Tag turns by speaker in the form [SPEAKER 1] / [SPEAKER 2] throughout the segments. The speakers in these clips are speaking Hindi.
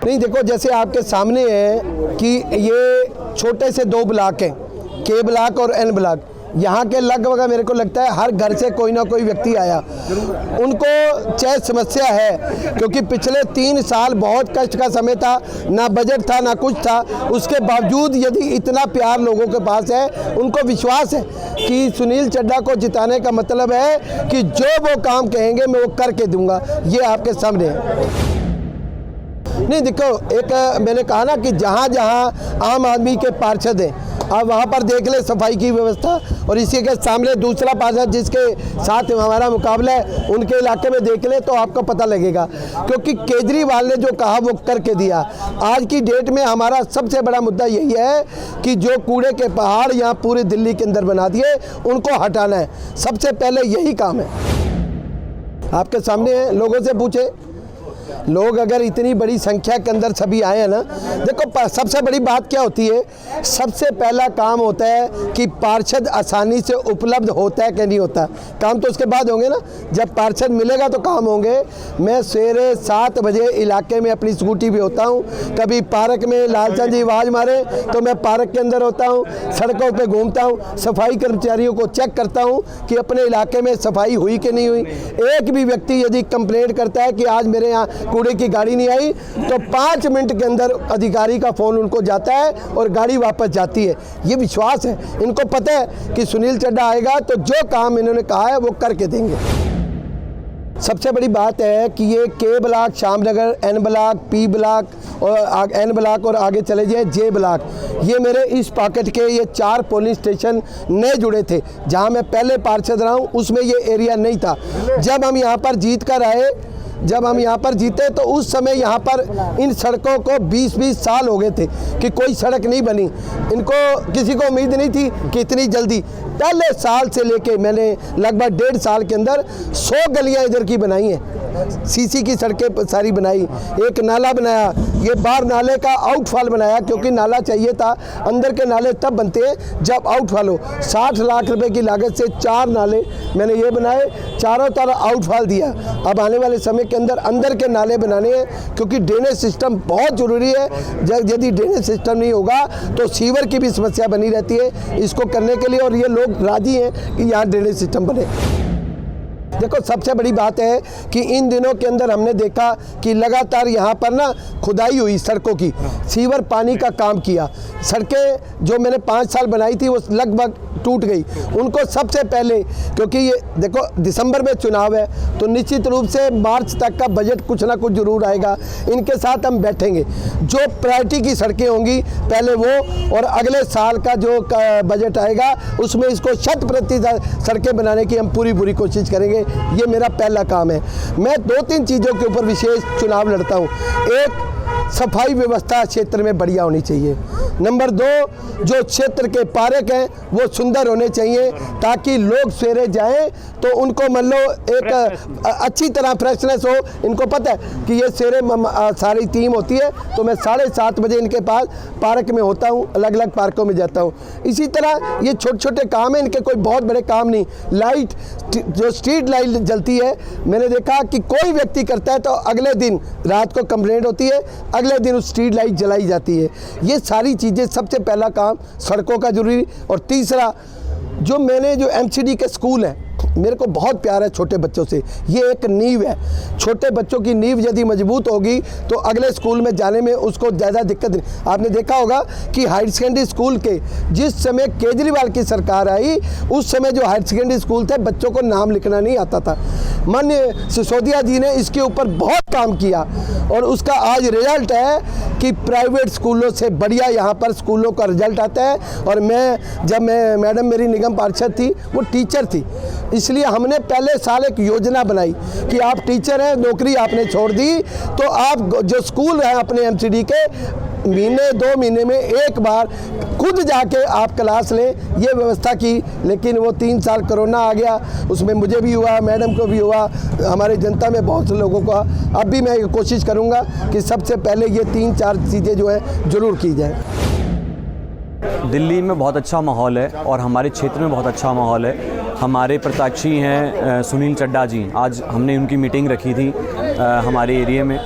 [SPEAKER 1] नहीं, देखो जैसे आपके सामने है कि ये छोटे से 2 ब्लॉक हैं, के ब्लॉक और एन ब्लॉक। यहाँ के लगभग मेरे को लगता है हर घर से कोई ना कोई व्यक्ति आया, उनको चाहे समस्या है, क्योंकि पिछले 3 साल बहुत कष्ट का समय था, ना बजट था ना कुछ था। उसके बावजूद यदि इतना प्यार लोगों के पास है, उनको विश्वास है कि सुनील चड्ढा को जिताने का मतलब है कि जो वो काम कहेंगे मैं वो करके दूंगा। ये आपके सामने है। नहीं, देखो एक मैंने कहा ना कि जहाँ जहाँ आम आदमी के पार्षद हैं, आप वहाँ पर देख ले सफाई की व्यवस्था, और इसी के सामने दूसरा पार्षद जिसके साथ हमारा मुकाबला है उनके इलाके में देख ले तो आपको पता लगेगा, क्योंकि केजरीवाल ने जो कहा वो करके दिया। आज की डेट में हमारा सबसे बड़ा मुद्दा यही है कि जो कूड़े के पहाड़ यहाँ पूरे दिल्ली के अंदर बना दिए उनको हटाना है। सबसे पहले यही काम है। आपके सामने है, लोगों से पूछे, लोग अगर इतनी बड़ी संख्या के अंदर सभी आए हैं ना, देखो सबसे बड़ी बात क्या होती है, सबसे पहला काम होता है कि पार्षद आसानी से उपलब्ध होता है कि नहीं होता। काम तो उसके बाद होंगे ना, जब पार्षद मिलेगा तो काम होंगे। मैं सवेरे 7 बजे इलाके में अपनी स्कूटी भी होता हूँ, कभी पार्क में लालचंद जी आवाज़ मारे तो मैं पार्क के अंदर होता हूँ, सड़कों पर घूमता हूँ, सफाई कर्मचारियों को चेक करता हूँ कि अपने इलाके में सफाई हुई कि नहीं हुई। एक भी व्यक्ति यदि कंप्लेंट करता है कि आज मेरे यहाँ कूड़े की गाड़ी नहीं आई, तो 5 मिनट के अंदर अधिकारी का फ़ोन उनको जाता है और गाड़ी वापस जाती है। ये विश्वास है, इनको पता है कि सुनील चड्ढा आएगा तो जो काम इन्होंने कहा है वो करके देंगे। सबसे बड़ी बात है कि ये K block, Shyamnagar, N block, P block और एन ब्लॉक और आगे चले जाए जे ब्लॉक, ये मेरे इस पॉकेट के ये 4 पोलिंग स्टेशन नए जुड़े थे। जहां मैं पहले पार्षद रहा हूं उसमें ये एरिया नहीं था। जब हम यहां पर जीत कर आए, जब हम यहाँ पर जीते तो उस समय यहाँ पर इन सड़कों को 20-20 साल हो गए थे कि कोई सड़क नहीं बनी। इनको किसी को उम्मीद नहीं थी कि इतनी जल्दी, पहले साल से लेके मैंने लगभग 1.5 साल के अंदर 100 गलियाँ इधर की बनाई हैं, सीसी की सड़कें सारी बनाई, एक नाला बनाया, ये बाहर नाले का आउटफॉल बनाया, क्योंकि नाला चाहिए था। अंदर के नाले तब बनते हैं जब आउटफॉल हो। 60 लाख रुपए की लागत से 4 नाले मैंने ये बनाए, चारों तरफ आउटफॉल दिया। अब आने वाले समय के अंदर अंदर के नाले बनाने हैं, क्योंकि ड्रेनेज सिस्टम बहुत ज़रूरी है। यदि ड्रेनेज सिस्टम नहीं होगा तो सीवर की भी समस्या बनी रहती है। इसको करने के लिए और ये लोग राजी हैं कि यहाँ ड्रेनेज सिस्टम बने। देखो सबसे बड़ी बात है कि इन दिनों के अंदर हमने देखा कि लगातार यहाँ पर ना खुदाई हुई सड़कों की, सीवर पानी का काम किया। सड़कें जो मैंने 5 साल बनाई थी वो लगभग टूट गई। उनको सबसे पहले, क्योंकि ये देखो दिसंबर में चुनाव है तो निश्चित रूप से मार्च तक का बजट कुछ ना कुछ जरूर आएगा, इनके साथ हम बैठेंगे। जो प्रायोरिटी की सड़कें होंगी पहले वो, और अगले साल का जो बजट आएगा उसमें इसको 100% सड़कें बनाने की हम पूरी कोशिश करेंगे। ये मेरा पहला काम है। मैं 2-3 चीज़ों के ऊपर विशेष चुनाव लड़ता हूँ। एक, सफाई व्यवस्था क्षेत्र में बढ़िया होनी चाहिए। नंबर 2, जो क्षेत्र के पार्क हैं वो सुंदर होने चाहिए, ताकि लोग सवेरे जाएं तो उनको मान लो एक अच्छी तरह फ्रेशनेस हो। इनको पता है कि ये सवेरे सारी टीम होती है तो मैं 7:30 बजे इनके पास पार्क में होता हूँ, अलग अलग पार्कों में जाता हूँ। इसी तरह ये छोटे काम हैं, इनके कोई बहुत बड़े काम नहीं। लाइट, जो स्ट्रीट लाइट जलती है, मैंने देखा कि कोई व्यक्ति करता है तो अगले दिन रात को कंप्लेंट होती है, अगले दिन उस स्ट्रीट लाइट जलाई जाती है। ये सारी चीज़ें, सबसे पहला काम सड़कों का जरूरी। और तीसरा, जो एमसीडी के स्कूल हैं, मेरे को बहुत प्यार है छोटे बच्चों से। ये एक नींव है, छोटे बच्चों की नींव यदि मजबूत होगी तो अगले स्कूल में जाने में उसको ज़्यादा दिक्कत नहीं। आपने देखा होगा कि हायर सेकेंडरी स्कूल के जिस समय केजरीवाल की सरकार आई उस समय जो हायर सेकेंडरी स्कूल थे बच्चों को नाम लिखना नहीं आता था। माननीय सिसोदिया जी ने इसके ऊपर बहुत काम किया और उसका आज रिजल्ट है कि प्राइवेट स्कूलों से बढ़िया यहाँ पर स्कूलों का रिजल्ट आता है। और जब मैडम मेरी निगम पार्षद थी वो टीचर थी, इसलिए हमने पहले साल एक योजना बनाई कि आप टीचर हैं, नौकरी आपने छोड़ दी तो आप जो स्कूल हैं अपने एमसीडी के, महीने 2 महीने में एक बार खुद जाके आप क्लास लें, ये व्यवस्था की। लेकिन वो 3 साल कोरोना आ गया, उसमें मुझे भी हुआ, मैडम को भी हुआ, हमारे जनता में बहुत से लोगों को। अब भी मैं कोशिश करूँगा कि सबसे पहले ये 3-4 चीज़ें जो हैं ज़रूर की जाए।
[SPEAKER 2] दिल्ली में बहुत अच्छा माहौल है और हमारे क्षेत्र में बहुत अच्छा माहौल है। हमारे प्रत्याशी हैं सुनील चड्ढा जी, आज हमने उनकी मीटिंग रखी थी हमारे एरिया में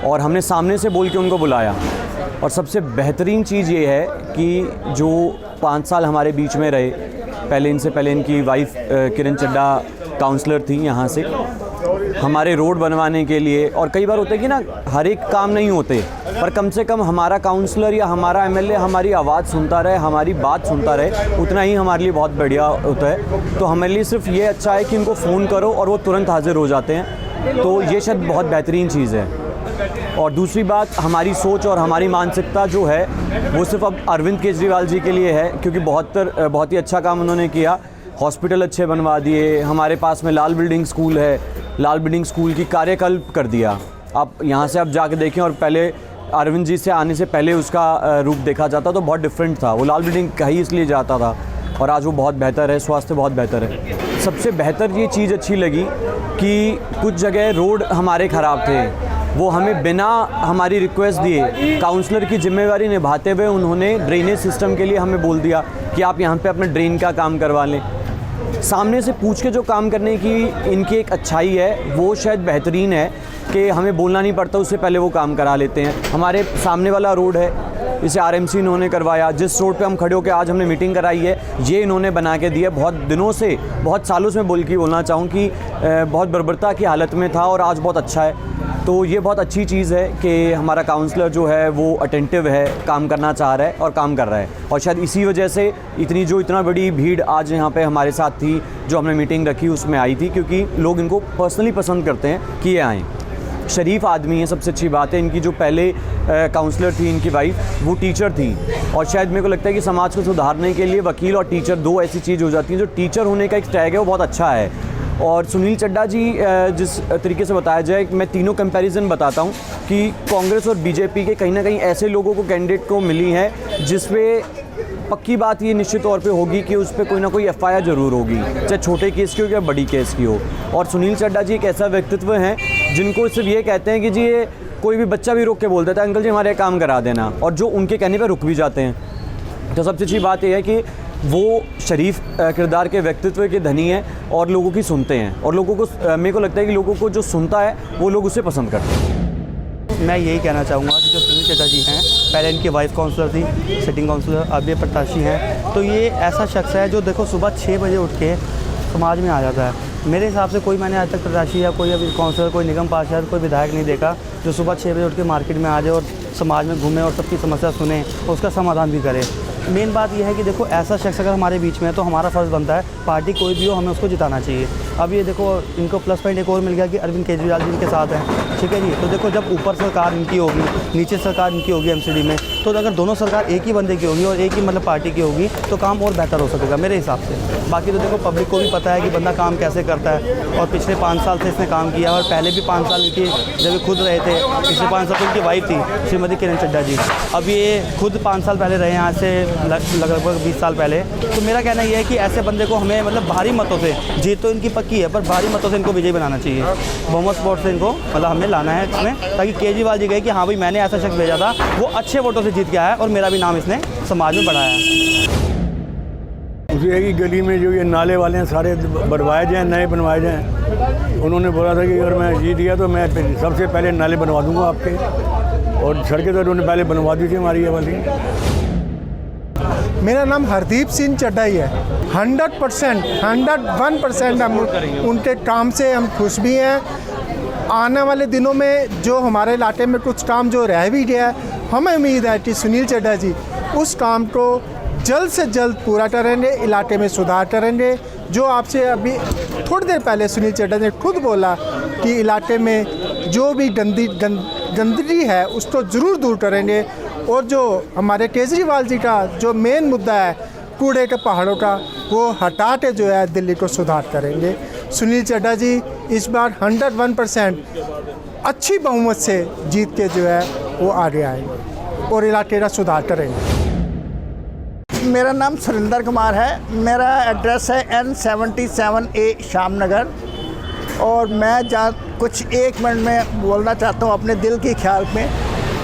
[SPEAKER 2] और हमने सामने से बोल के उनको बुलाया। और सबसे बेहतरीन चीज़ ये है कि जो 5 साल हमारे बीच में रहे, पहले इनसे पहले इनकी वाइफ किरण चड्ढा काउंसलर थी यहाँ से, हमारे रोड बनवाने के लिए। और कई बार होता है कि ना हर एक काम नहीं होते, पर कम से कम हमारा काउंसलर या हमारा एमएलए हमारी आवाज़ सुनता रहे, हमारी बात सुनता रहे, उतना ही हमारे लिए बहुत बढ़िया होता है। तो हमारे लिए सिर्फ ये अच्छा है कि उनको फ़ोन करो और वो तुरंत हाजिर हो जाते हैं, तो ये शायद बहुत बेहतरीन चीज़ है। और दूसरी बात, हमारी सोच और हमारी मानसिकता जो है वो सिर्फ अब अरविंद केजरीवाल जी के लिए है, क्योंकि बहुत ही अच्छा काम उन्होंने किया। हॉस्पिटल अच्छे बनवा दिए, हमारे पास में लाल बिल्डिंग स्कूल है, लाल बिल्डिंग स्कूल की कार्यकल्प कर दिया। आप यहाँ से आप जाके देखें, और पहले अरविंद जी से आने से पहले उसका रूप देखा जाता तो बहुत डिफरेंट था, वो लाल बिल्डिंग कहीं इसलिए जाता था, और आज वो बहुत बेहतर है, स्वास्थ्य बहुत बेहतर है। सबसे बेहतर ये चीज़ अच्छी लगी कि कुछ जगह रोड हमारे ख़राब थे, वो हमें बिना हमारी रिक्वेस्ट दिए काउंसलर की जिम्मेवारी निभाते हुए उन्होंने ड्रेनेज सिस्टम के लिए हमें बोल दिया कि आप यहाँ पे अपने ड्रेन का काम करवा लें। सामने से पूछ के जो काम करने की इनकी एक अच्छाई है, वो शायद बेहतरीन है कि हमें बोलना नहीं पड़ता, उससे पहले वो काम करा लेते हैं। हमारे सामने वाला रोड है, इसे आरएमसी इन्होंने करवाया। जिस रोड पे हम खड़े होकर आज हमने मीटिंग कराई है, ये इन्होंने बना के दिया। बहुत दिनों से, बहुत सालों से बोलना चाहूँ कि बहुत बर्बरता की हालत में था, और आज बहुत अच्छा है। तो ये बहुत अच्छी चीज़ है कि हमारा काउंसलर जो है वो अटेंटिव है, काम करना चाह रहा है और काम कर रहा है। और शायद इसी वजह से इतना बड़ी भीड़ आज यहाँ पे हमारे साथ थी, जो हमने मीटिंग रखी उसमें आई थी, क्योंकि लोग इनको पर्सनली पसंद करते हैं कि ये आएँ। शरीफ आदमी है, सबसे अच्छी बात है। इनकी जो पहले काउंसलर थी, इनकी वाइफ, वो टीचर थी, और शायद मेरे को लगता है कि समाज को सुधारने के लिए वकील और टीचर दो ऐसी चीज़ हो जाती है। जो टीचर होने का एक टैग है वो बहुत अच्छा है। और सुनील चड्ढा जी, जिस तरीके से बताया जाए, मैं तीनों कंपैरिजन बताता हूँ कि कांग्रेस और बीजेपी के कहीं ना कहीं ऐसे लोगों को, कैंडिडेट को मिली है जिसपे पक्की बात ये निश्चित तौर पे होगी कि उस पर कोई ना कोई एफआईआर ज़रूर होगी, चाहे छोटे केस की हो या बड़ी केस की हो। और सुनील चड्ढा जी एक ऐसा व्यक्तित्व हैं जिनको सिर्फ ये कहते हैं कि जी ये कोई भी बच्चा भी रोक के बोल देता है, अंकल जी हमारे काम करा देना, और जो उनके कहने पर रुक भी जाते हैं। तो सबसे अच्छी बात यह है कि वो शरीफ किरदार के व्यक्तित्व के धनी हैं और लोगों की सुनते हैं, और लोगों को, मेरे को लगता है कि लोगों को जो सुनता है वो लोग उसे पसंद करते हैं।
[SPEAKER 3] मैं यही कहना चाहूँगा कि जो सुनील चड्ढा जी हैं, पहले इनकी वाइस काउंसलर थी, सिटिंग काउंसलर, अब ये प्रत्याशी हैं, तो ये ऐसा शख्स है जो देखो सुबह 6 बजे उठ के समाज में आ जाता है। मेरे हिसाब से कोई, मैंने आज तक प्रत्याशी या कोई अभी काउंसलर, कोई निगम पार्षद, कोई विधायक नहीं देखा जो सुबह 6 बजे उठ के मार्केट में आ जाए और समाज में घूमे और सबकी समस्या सुने और उसका समाधान भी करे। मेन बात यह है कि देखो ऐसा शख्स अगर हमारे बीच में है तो हमारा फ़र्ज़ बनता है, पार्टी कोई भी हो, हमें उसको जिताना चाहिए। अब ये देखो इनको प्लस पॉइंट एक और मिल गया कि अरविंद केजरीवाल जी इनके साथ हैं, ठीक है जी। तो देखो जब ऊपर सरकार इनकी होगी, नीचे सरकार इनकी होगी एमसीडी में, तो अगर दोनों सरकार एक ही बंदे की होगी और एक ही मतलब पार्टी की होगी तो काम और बेहतर हो सकेगा मेरे हिसाब से। बाकी तो देखो पब्लिक को भी पता है कि बंदा काम कैसे करता है, और पिछले 5 साल से इसने काम किया, और पहले भी 5 साल इनकी जब ये खुद रहे थे, पिछले 5 साल तो इनकी वाइफ थी श्रीमती किरण चड्ढा जी, अब ये खुद 5 साल पहले रहे यहाँ से लगभग 20 साल पहले। तो मेरा कहना यह है कि ऐसे बंदे को हमें मतलब भारी मतों से, जीत तो इनकी पक्की है पर भारी मतों से इनको विजयी बनाना चाहिए, बहुमत वोट से इनको मतलब हमें लाना है इसमें, ताकि केजरीवाल जी कहे कि हाँ भाई मैंने ऐसा शख्स भेजा था, वो अच्छे वोटों से जीत के आया और मेरा भी नाम इसने समाज में बढ़ाया है।
[SPEAKER 4] उसी एक ही गली में जो ये नाले वाले हैं सारे बनवाए जाएँ, नए बनवाए जाएँ। उन्होंने बोला था कि अगर मैं जीत गया तो मैं सबसे पहले नाले बनवा दूंगा आपके, और सड़कें तो उन्होंने पहले बनवा दी थी हमारी ये वाली।
[SPEAKER 5] मेरा नाम हरदीप सिंह चड्ढा ही है। 100%, 101% हम उनके काम से हम खुश भी हैं। आने वाले दिनों में जो हमारे इलाके में कुछ काम जो रह भी गया है, हमें उम्मीद है कि सुनील चड्ढा जी उस काम को जल्द से जल्द पूरा करेंगे, इलाके में सुधार करेंगे। जो आपसे अभी थोड़ी देर पहले सुनील चड्ढा ने खुद बोला कि इलाके में जो भी गंदगी है उसको ज़रूर दूर करेंगे, और जो हमारे केजरीवाल जी का जो मेन मुद्दा है कूड़े के पहाड़ों का, वो हटा के जो है दिल्ली को सुधार करेंगे। सुनील चड्ढा जी इस बार 101% अच्छी बहुमत से जीत के जो है वो आगे आएंगे और इलाके का सुधार करेंगे।
[SPEAKER 6] मेरा नाम सुरेंद्र कुमार है, मेरा एड्रेस है N77A श्यामनगर, और मैं कुछ 1 मिनट में बोलना चाहता हूँ अपने दिल की ख्याल में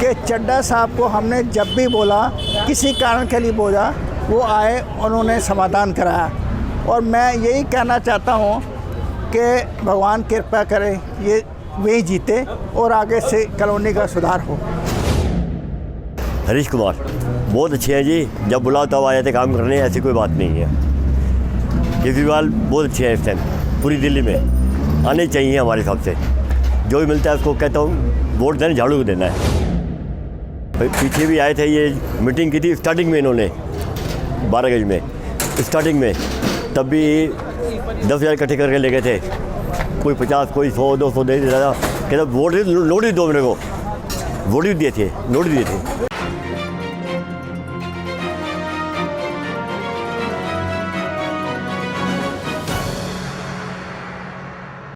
[SPEAKER 6] कि चड्ढा साहब को हमने जब भी बोला, किसी कारण के लिए बोला, वो आए, उन्होंने समाधान कराया। और मैं यही कहना चाहता हूँ कि भगवान कृपा करे, ये वही जीते और आगे से कॉलोनी का सुधार हो।
[SPEAKER 7] हरीश कुमार बहुत अच्छे हैं जी, जब बुलाओ तब आ जाते काम करने, ऐसी कोई बात नहीं है। केजरीवाल बहुत अच्छे हैं इस टाइम पूरी दिल्ली में, आने चाहिए हमारे हिसाब से। जो भी मिलता है उसको कहता हूँ वोट देना, झाड़ू को देना है। पीछे भी आए थे, ये मीटिंग की थी स्टार्टिंग में इन्होंने 12 गज में, स्टार्टिंग में तब भी 10,000 इकट्ठे करके ले गए थे, कोई 50 कोई 100 200 दे देता था, कहता वोट नोट ही दो मेरे को, वोट भी दिए थे, नोट दिए थे।